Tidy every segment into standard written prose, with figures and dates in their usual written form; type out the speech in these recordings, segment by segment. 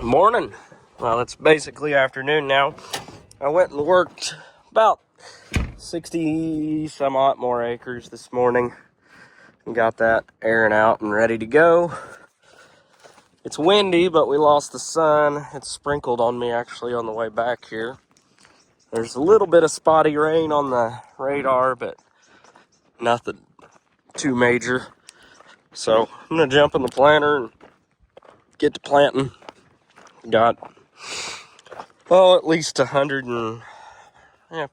Morning. Well, it's basically afternoon now. I went and worked about 60 some odd more acres this morning and got that airing out and ready to go. It's windy, but we lost the sun. It's sprinkled on me actually on the way back here. There's a little bit of spotty rain on the radar, but nothing too major. So I'm gonna jump in the planter and get to planting. Got at least 100 and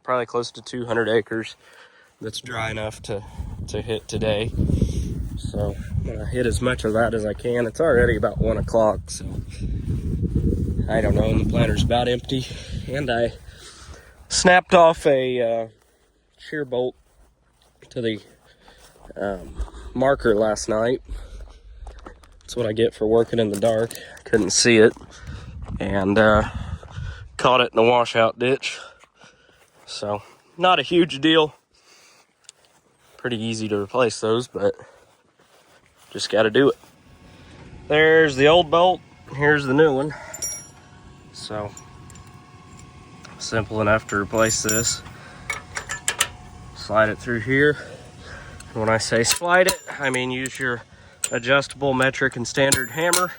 probably close to 200 acres that's dry enough to hit today. So I'm gonna hit as much of that as I can. It's already about 1 o'clock, so I don't know, and the planter's about empty. And I snapped off a shear bolt to the marker last night. That's what I get for working in the dark. Couldn't see it, and caught it in the washout ditch. So not a huge deal. Pretty easy to replace those, but just got to do it. There's the old bolt. Here's the new one. So simple enough to replace this. Slide it through here. And when I say slide it, I mean use your adjustable metric and standard hammer.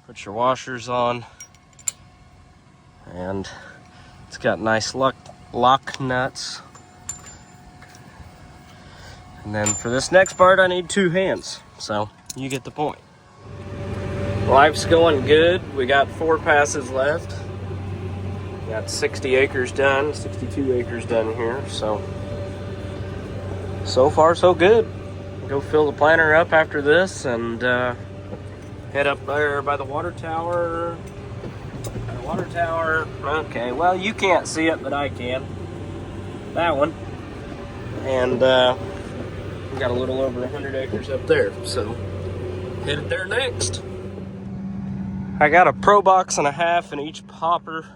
Put your washers on. And it's got nice lock nuts. And then for this next part, I need 2 hands. So you get the point. Life's going good. We got 4 passes left. Got 60 acres done, 62 acres done here. So far so good. Go fill the planter up after this and head up there by the water tower. Okay, well, you can't see it, but I can. That one. And we got a little over 100 acres up there, so headed there next. I got a Pro box and a half in each popper.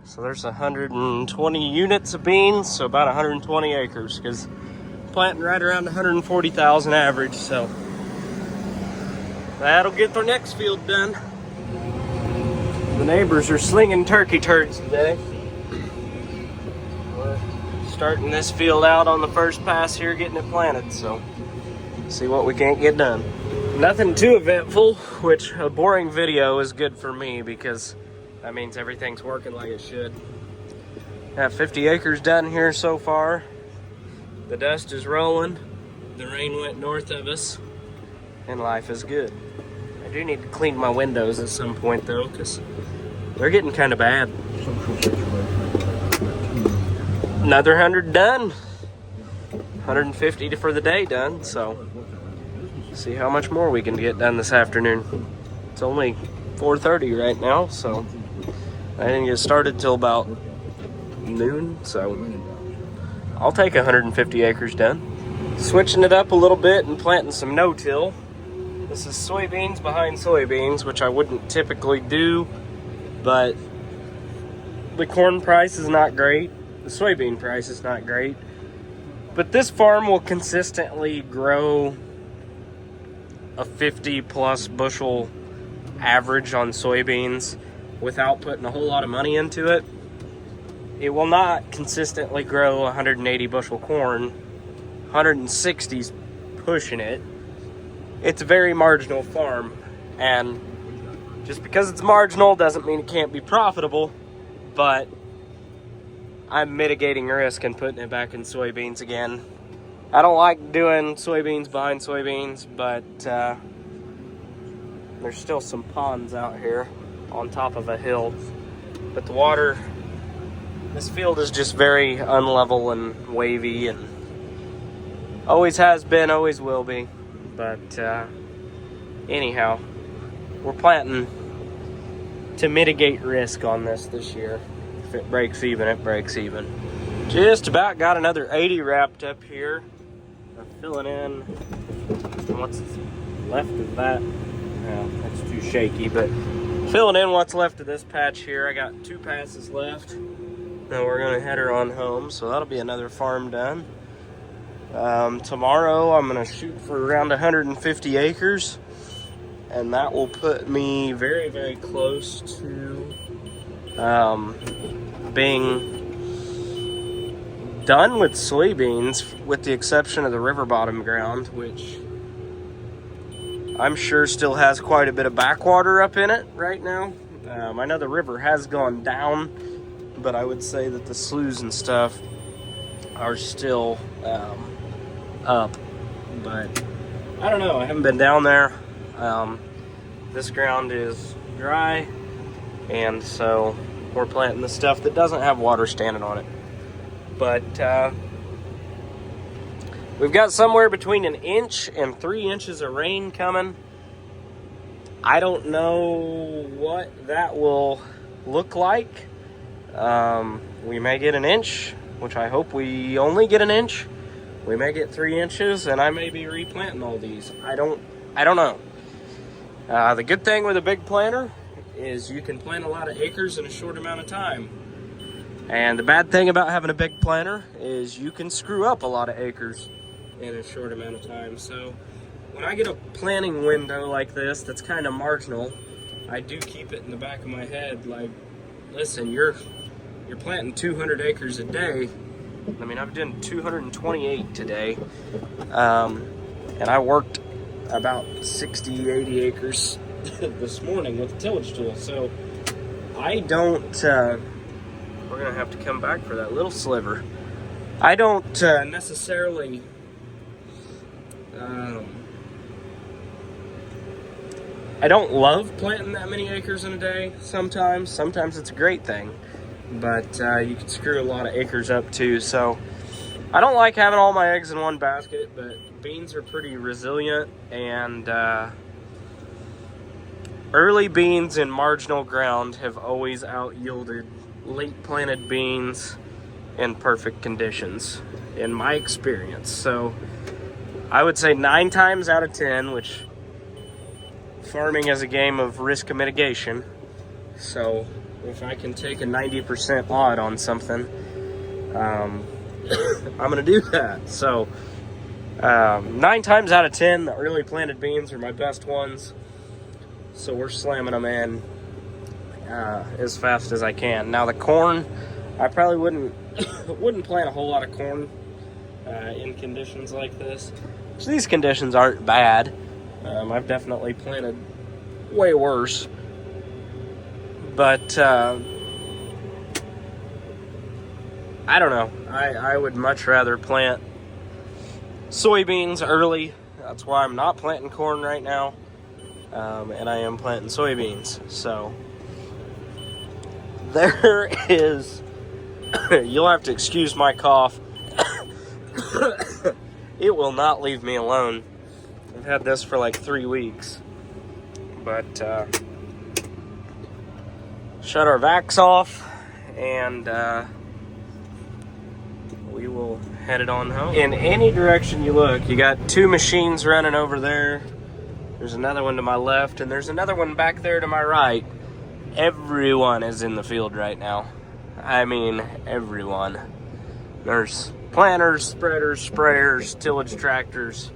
So there's 120 units of beans, so about 120 acres, because planting right around 140,000 average, so that'll get their next field done. The neighbors are slinging turkey turds today. We're starting this field out on the first pass here, getting it planted, so see what we can't get done. Nothing too eventful, which a boring video is good for me because that means everything's working like it should. Have 50 acres done here so far. The dust is rolling. The rain went north of us, and life is good. I do need to clean my windows at some point though, because they're getting kind of bad. Another 100 done. 150 for the day done, so see how much more we can get done this afternoon. It's only 4:30 right now, so I didn't get started till about noon, so I'll take 150 acres done. Switching it up a little bit and planting some no-till. This is soybeans behind soybeans, which I wouldn't typically do, but the corn price is not great. The soybean price is not great. But this farm will consistently grow a 50 plus bushel average on soybeans without putting a whole lot of money into it. It will not consistently grow 180 bushel corn. 160's pushing it. It's a very marginal farm, and just because it's marginal doesn't mean it can't be profitable, but I'm mitigating risk and putting it back in soybeans again. I don't like doing soybeans behind soybeans, but there's still some ponds out here on top of a hill. But the water, this field is just very unlevel and wavy, and always has been, always will be. But anyhow, we're planting to mitigate risk on this year. If it breaks even, it breaks even. Just about got another 80 wrapped up here. I'm filling in what's left of that. That's too shaky, but filling in what's left of this patch here. I got 2 passes left. Then we're gonna head her on home, so that'll be another farm done. Tomorrow I'm gonna shoot for around 150 acres, and that will put me very, very close to being done with soybeans, with the exception of the river bottom ground, which I'm sure still has quite a bit of backwater up in it right now. I know the river has gone down, but I would say that the sloughs and stuff are still up. But I don't know, I haven't been down there. This ground is dry, and so we're planting the stuff that doesn't have water standing on it. But we've got somewhere between 1 inch and 3 inches of rain coming. I don't know what that will look like. We may get 1 inch, which I hope we only get 1 inch. We may get 3 inches, and I may be replanting all these. I don't know. The good thing with a big planter is you can plant a lot of acres in a short amount of time. And the bad thing about having a big planter is you can screw up a lot of acres in a short amount of time. So when I get a planting window like this that's kind of marginal, I do keep it in the back of my head like, listen, you're planting 200 acres a day. I mean, I've done 228 today, and I worked about 60, 80 acres this morning with the tillage tool. So I don't, we're gonna have to come back for that little sliver. I don't necessarily I don't love planting that many acres in a day. Sometimes it's a great thing, but you can screw a lot of acres up too. So I don't like having all my eggs in one basket, but beans are pretty resilient, and early beans in marginal ground have always out-yielded late planted beans in perfect conditions, in my experience. So I would say 9 times out of 10, which farming is a game of risk mitigation. So if I can take a 90% odd on something, I'm gonna do that. So 9 times out of 10, the early planted beans are my best ones. So we're slamming them in as fast as I can. Now the corn, I probably wouldn't plant a whole lot of corn in conditions like this. So these conditions aren't bad. I've definitely planted way worse, but I don't know. I would much rather plant soybeans early. That's why I'm not planting corn right now, and I am planting soybeans. So there is, you'll have to excuse my cough. It will not leave me alone. I've had this for like 3 weeks. But shut our vacs off, and we will head it on home. In any direction you look, you got 2 machines running over there. There's another one to my left, and there's another one back there to my right. Everyone is in the field right now. I mean, everyone. There's planters, spreaders, sprayers, tillage tractors.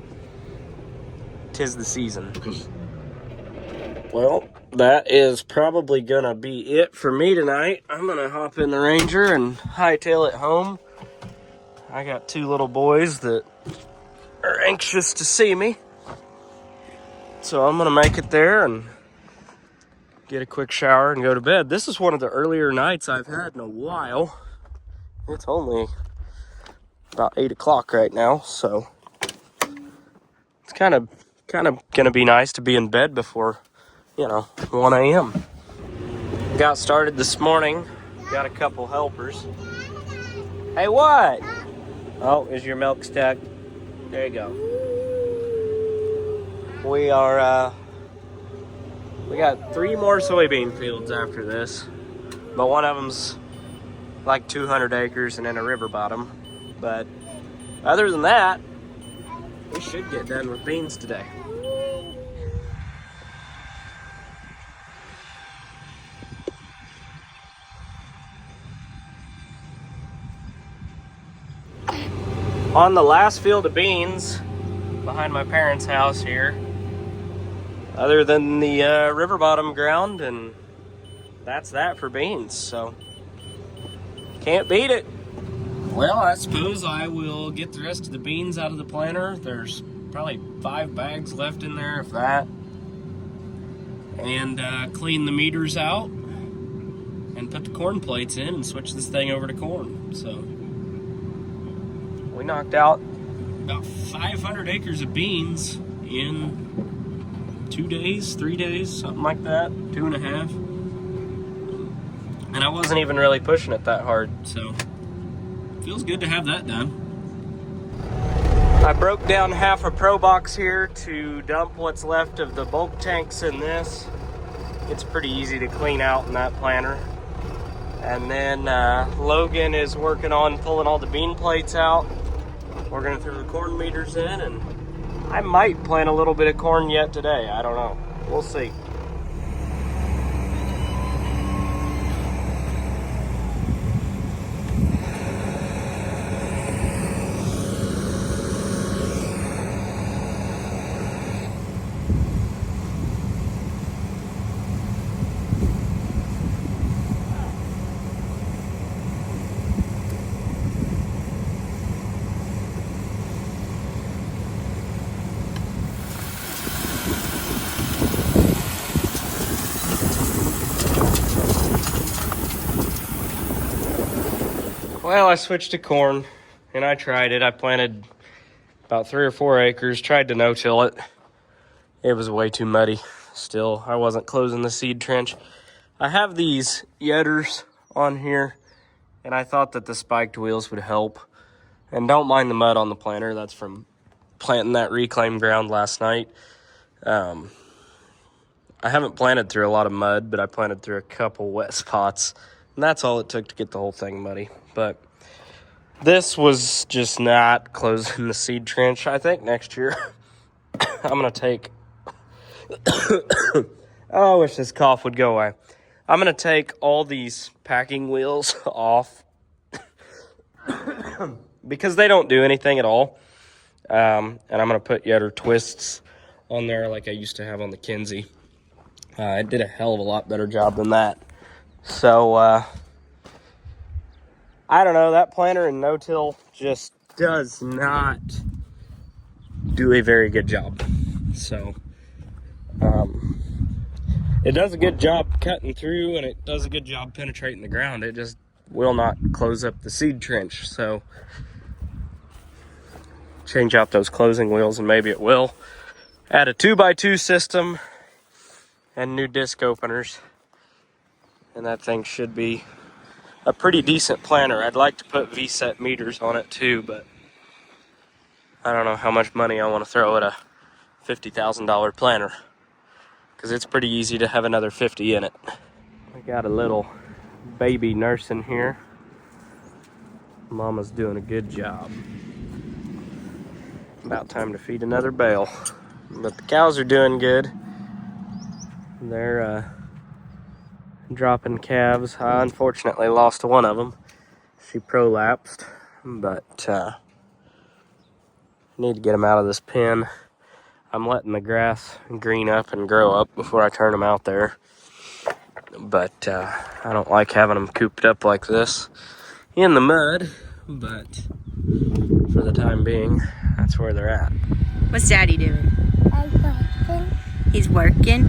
'Tis the season. Well, that is probably gonna be it for me tonight. I'm gonna hop in the Ranger and hightail it home. I got 2 little boys that are anxious to see me. So I'm gonna make it there and get a quick shower and go to bed. This is one of the earlier nights I've had in a while. It's only about 8 o'clock right now, so it's kind of gonna be nice to be in bed before, 1 a.m. Got started this morning. Got a couple helpers. Hey, what? Oh, is your milk stuck? There you go. We are, we got 3 more soybean fields after this, but one of them's like 200 acres and in a river bottom. But other than that, we should get done with beans today. On the last field of beans behind my parents' house here, other than the river bottom ground, and that's that for beans, so can't beat it. Well, I suppose I will get the rest of the beans out of the planter. There's probably 5 bags left in there, if that, and clean the meters out and put the corn plates in and switch this thing over to corn. So we knocked out about 500 acres of beans in 2 days, 3 days, something like that, 2.5. And I wasn't even really pushing it that hard, so feels good to have that done. I broke down half a Pro Box here to dump what's left of the bulk tanks in this. It's pretty easy to clean out in that planter. And then Logan is working on pulling all the bean plates out. We're gonna throw the corn meters in, and I might plant a little bit of corn yet today. I don't know. We'll see. Well, I switched to corn, and I tried it. I planted about 3 or 4 acres, tried to no-till it. It was way too muddy still. I wasn't closing the seed trench. I have these yetters on here, and I thought that the spiked wheels would help. And don't mind the mud on the planter. That's from planting that reclaimed ground last night. I haven't planted through a lot of mud, but I planted through a couple wet spots. And that's all it took to get the whole thing muddy. But this was just not closing the seed trench. I think next year I'm going to take... oh, I wish this cough would go away. I'm going to take all these packing wheels off because they don't do anything at all. And I'm going to put yetter twists on there like I used to have on the Kinsey. It did a hell of a lot better job than that. So, I don't know, that planter in no-till just does not do a very good job. So, it does a good job cutting through, and it does a good job penetrating the ground. It just will not close up the seed trench. So, change out those closing wheels, and maybe it will. Add a 2x2 system and new disc openers, and that thing should be a pretty decent planter. I'd like to put V-set meters on it too, but I don't know how much money I want to throw at a $50,000 planter, because it's pretty easy to have another 50 in it. I got a little baby nursing here. Mama's doing a good job. About time to feed another bale. But the cows are doing good. They're dropping calves. I unfortunately lost one of them. She prolapsed, but need to get them out of this pen. I'm letting the grass green up and grow up before I turn them out there. But I don't like having them cooped up like this in the mud, but for the time being, that's where they're at. What's Daddy doing? He's working.